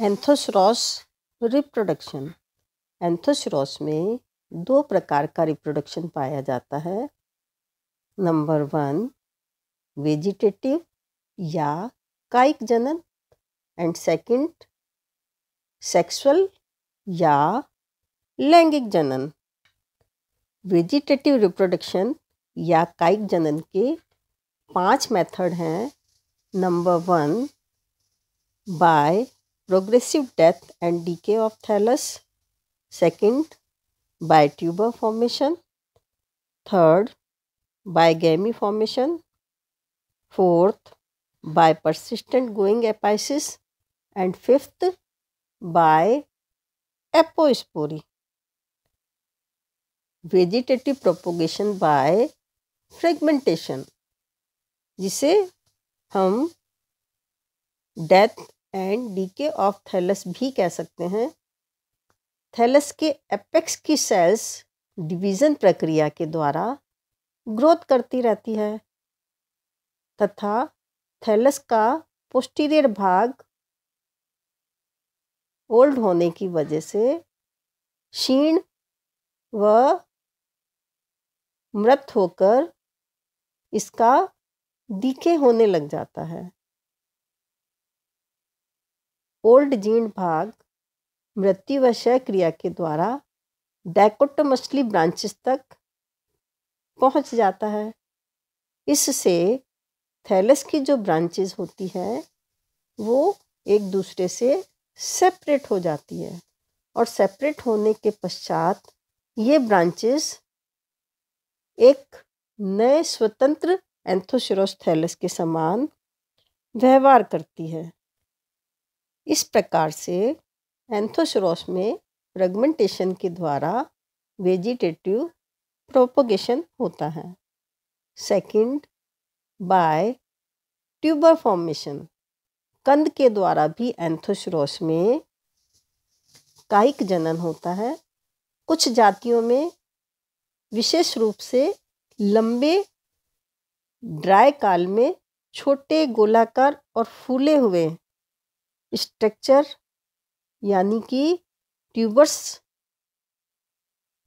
एंथोसरॉस reproduction. एंथोसरॉस में दो प्रकार का रिप्रोडक्शन पाया जाता है। नंबर 1 वेजिटेटिव या कायिक जनन एंड सेकंड सेक्सुअल या लैंगिक जनन। वेजिटेटिव रिप्रोडक्शन या कायिक जनन के 5 मेथड हैं। Number 1 by progressive death and decay of thallus. Second, by tuber formation. Third, by gamete formation. Fourth, by persistent growing apices. And fifth, by apospory. Vegetative propagation by fragmentation, जिसे हम death and decay of thallus भी कह सकते हैं। Thallus के apex की sales division प्रक्रिया के द्वारा ग्रोथ करती रहती है तथा थैलस का पोस्टीरियर भाग ओल्ड होने की वजह से क्षीण व मृत होकर इसका डीके होने लग जाता है। ओल्ड जीर्ण भाग मृत्यु व क्षय क्रिया के द्वारा डाइकोटोमसली ब्रांचेस तक पहुंच जाता है। इससे थैलस की जो ब्रांचेस होती है वो एक दूसरे से सेपरेट हो जाती है और सेपरेट होने के पश्चात ये ब्रांचेस एक नए स्वतंत्र एंथोसरॉस थैलस के समान व्यवहार करती है। इस प्रकार से एंथोसरॉस में फ्रेगमेंटेशन के द्वारा वेजिटेटिव प्रोपगेशन होता है। Second, by tuber formation. कंद के द्वारा भी एंथोसरॉस में कायिक जनन होता है। कुछ जातियों में विशेष रूप से लंबे ड्राई काल में छोटे गोलाकार और फूले हुए स्ट्रक्चर यानी कि ट्यूबर्स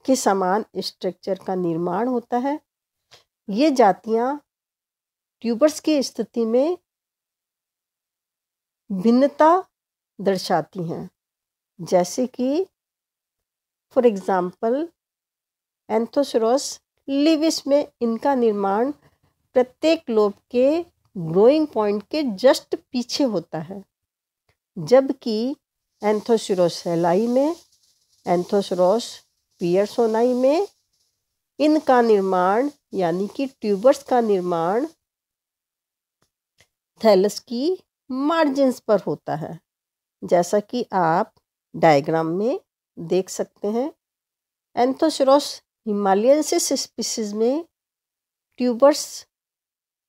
के समान स्ट्रक्चर का निर्माण होता है। ये जातियां ट्यूबर्स की स्थिति में भिन्नता दर्शाती हैं, जैसे कि फॉर एग्जाम्पल एंथोसरॉस लिविस में इनका निर्माण प्रत्येक लोब के ग्रोइंग पॉइंट के जस्ट पीछे होता है, जबकि एंथोसरॉस सेलाई में, एंथोसरॉस पियर्सोनाई में इनका निर्माण यानी कि ट्यूबर्स का निर्माण थैलस की मार्जिन्स पर होता है, जैसा कि आप डायग्राम में देख सकते हैं। एंथोसरॉस हिमालयंसिस स्पीसीज में ट्यूबर्स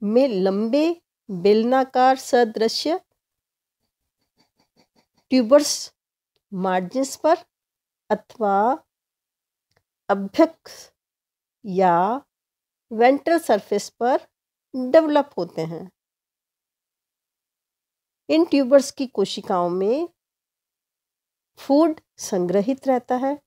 में लंबे बेलनाकार सदृश ट्यूबर्स मार्जिन्स पर अथवा अभ्यक्ष या वेंट्रल सरफेस पर डेवलप होते हैं। इन ट्यूबर्स की कोशिकाओं में फूड संग्रहित रहता है।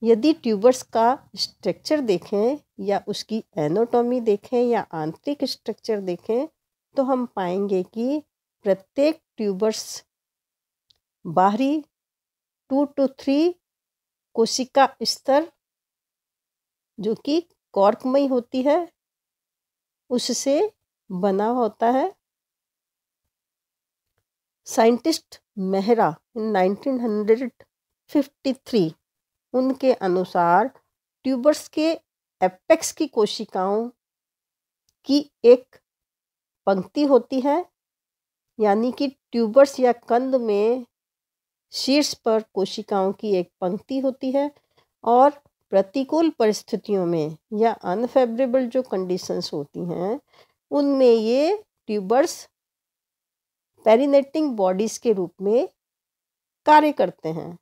यदि ट्यूबर्स का स्ट्रक्चर देखें या उसकी एनाटॉमी देखें या आंतरिक स्ट्रक्चर देखें तो हम पाएंगे कि प्रत्येक ट्यूबर्स बाहरी 2 to 3 कोशिका स्तर जो कि कॉर्कमयी होती है उससे बना होता है। साइंटिस्ट मेहरा इन 1953 उनके अनुसार ट्यूबर्स के एपेक्स की कोशिकाओं की एक पंक्ति होती है, यानी कि ट्यूबर्स या कंद में शीर्ष पर कोशिकाओं की एक पंक्ति होती है और प्रतिकूल परिस्थितियों में या अनफेवरेबल जो कंडीशंस होती हैं उनमें ये ट्यूबर्स पेरिनेटिंग बॉडीज के रूप में कार्य करते हैं,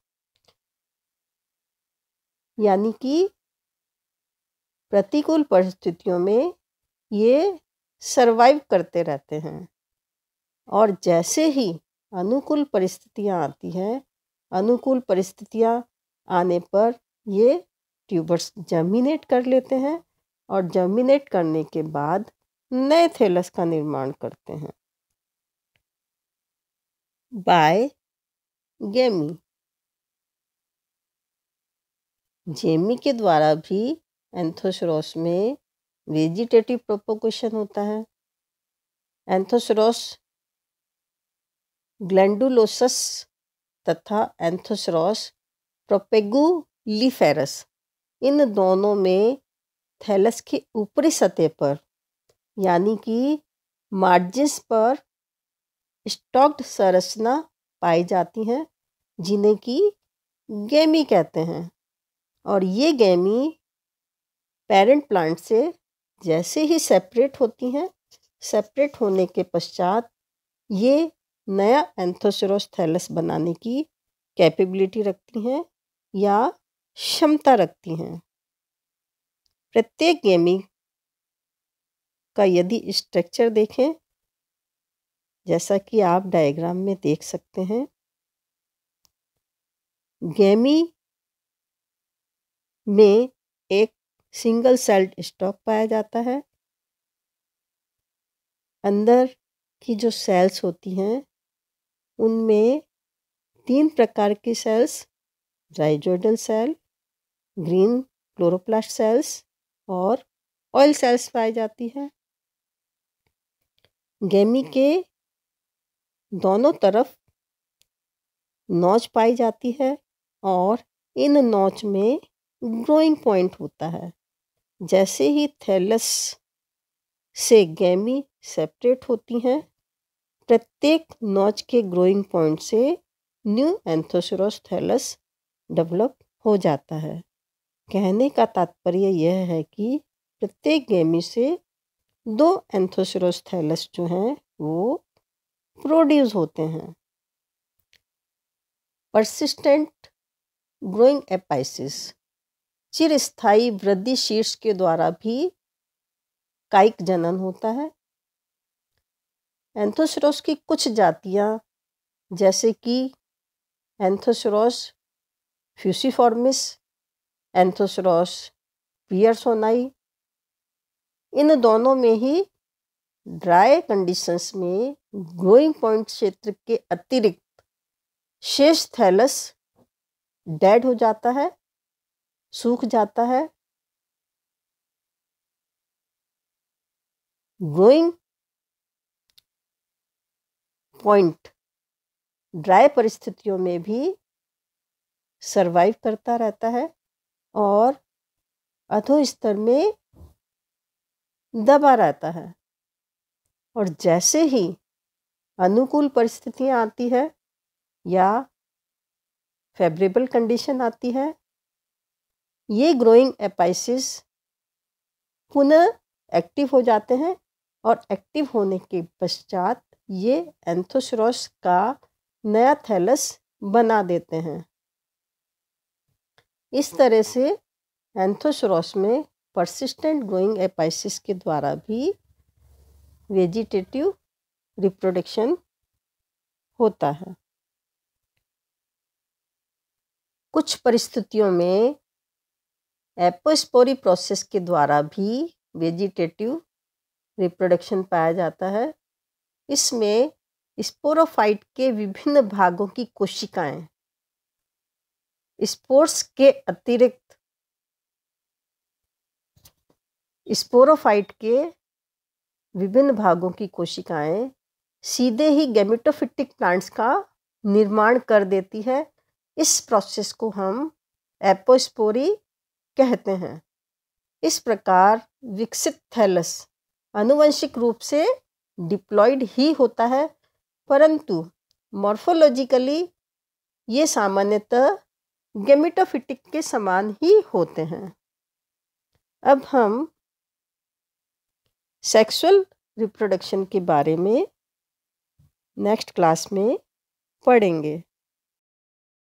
यानी कि प्रतिकूल परिस्थितियों में ये सरवाइव करते रहते हैं और जैसे ही अनुकूल परिस्थितियाँ आती हैं, अनुकूल परिस्थितियाँ आने पर ये ट्यूबर्स जर्मिनेट कर लेते हैं और जर्मिनेट करने के बाद नए थैलस का निर्माण करते हैं। बाय गेमी, जेमी के द्वारा भी एंथोसरॉस में वेजिटेटिव प्रोपोगेशन होता है। एंथोसरॉस ग्लैंडुलोसस तथा एंथोसरॉस प्रोपेगुलिफेरस, इन दोनों में थैलस की ऊपरी सतह पर यानी कि मार्जिन्स पर स्टॉक्ड संरचना पाई जाती हैं, जिन्हें कि गेमी कहते हैं। और ये गेमी पेरेंट प्लांट से जैसे ही सेपरेट होती हैं, सेपरेट होने के पश्चात ये नया एंथोसरॉस थैलस बनाने की कैपेबिलिटी रखती हैं या क्षमता रखती हैं। प्रत्येक गेमी का यदि स्ट्रक्चर देखें, जैसा कि आप डायग्राम में देख सकते हैं, गेमी में एक सिंगल सेल्ड स्टॉक पाया जाता है। अंदर की जो सेल्स होती हैं उनमें 3 प्रकार की cells, rhizoidal cell, green chloroplast cells और ऑयल सेल्स पाई जाती है। गेमी के दोनों तरफ नोच पाई जाती है और इन नोच में ग्रोइंग पॉइंट होता है। जैसे ही थैलस से गेमी सेपरेट होती हैं, प्रत्येक नोच के ग्रोइंग पॉइंट से न्यू एंथोसरॉस थैलस डेवलप हो जाता है। कहने का तात्पर्य यह है कि प्रत्येक गेमी से 2 एंथोसरॉस थैलस जो हैं वो प्रोड्यूस होते हैं। परसिस्टेंट ग्रोइंग एपाइसिस, चिरस्थायी वृद्धि शीर्ष के द्वारा भी कायिक जनन होता है। एंथोसरॉस की कुछ जातियां जैसे कि एंथोसरॉस फ्यूसिफॉर्मिस, एंथोसरॉस पियर्सोनाई, इन दोनों में ही ड्राई कंडीशंस में ग्रोइंग पॉइंट क्षेत्र के अतिरिक्त शेष थैलस डेड हो जाता है, सूख जाता है। ग्रोइंग पॉइंट ड्राई परिस्थितियों में भी सरवाइव करता रहता है और अधोस्तर में दबा रहता है। और जैसे ही अनुकूल परिस्थितियां आती है या फेवरेबल कंडीशन आती है, ये ग्रोइंग एपाइसिस पुनः एक्टिव हो जाते हैं और एक्टिव होने के पश्चात ये एंथोसरॉस का नया थैलस बना देते हैं। इस तरह से एंथोसरॉस में परसिस्टेंट ग्रोइंग एपाइसिस के द्वारा भी वेजिटेटिव रिप्रोडक्शन होता है। कुछ परिस्थितियों में एपोस्पोरी प्रोसेस के द्वारा भी वेजिटेटिव रिप्रोडक्शन पाया जाता है। इसमें स्पोरोफाइट के विभिन्न भागों की कोशिकाएं स्पोर्स के अतिरिक्त स्पोरोफाइट के विभिन्न भागों की कोशिकाएं सीधे ही गैमेटोफिटिक प्लांट्स का निर्माण कर देती है। इस प्रोसेस को हम एपोस्पोरी कहते हैं। इस प्रकार विकसित थैलस आनुवंशिक रूप से डिप्लॉयड ही होता है, परंतु मॉर्फोलॉजिकली ये सामान्यतः गैमेटोफिटिक के समान ही होते हैं। अब हम सेक्सुअल रिप्रोडक्शन के बारे में नेक्स्ट क्लास में पढ़ेंगे।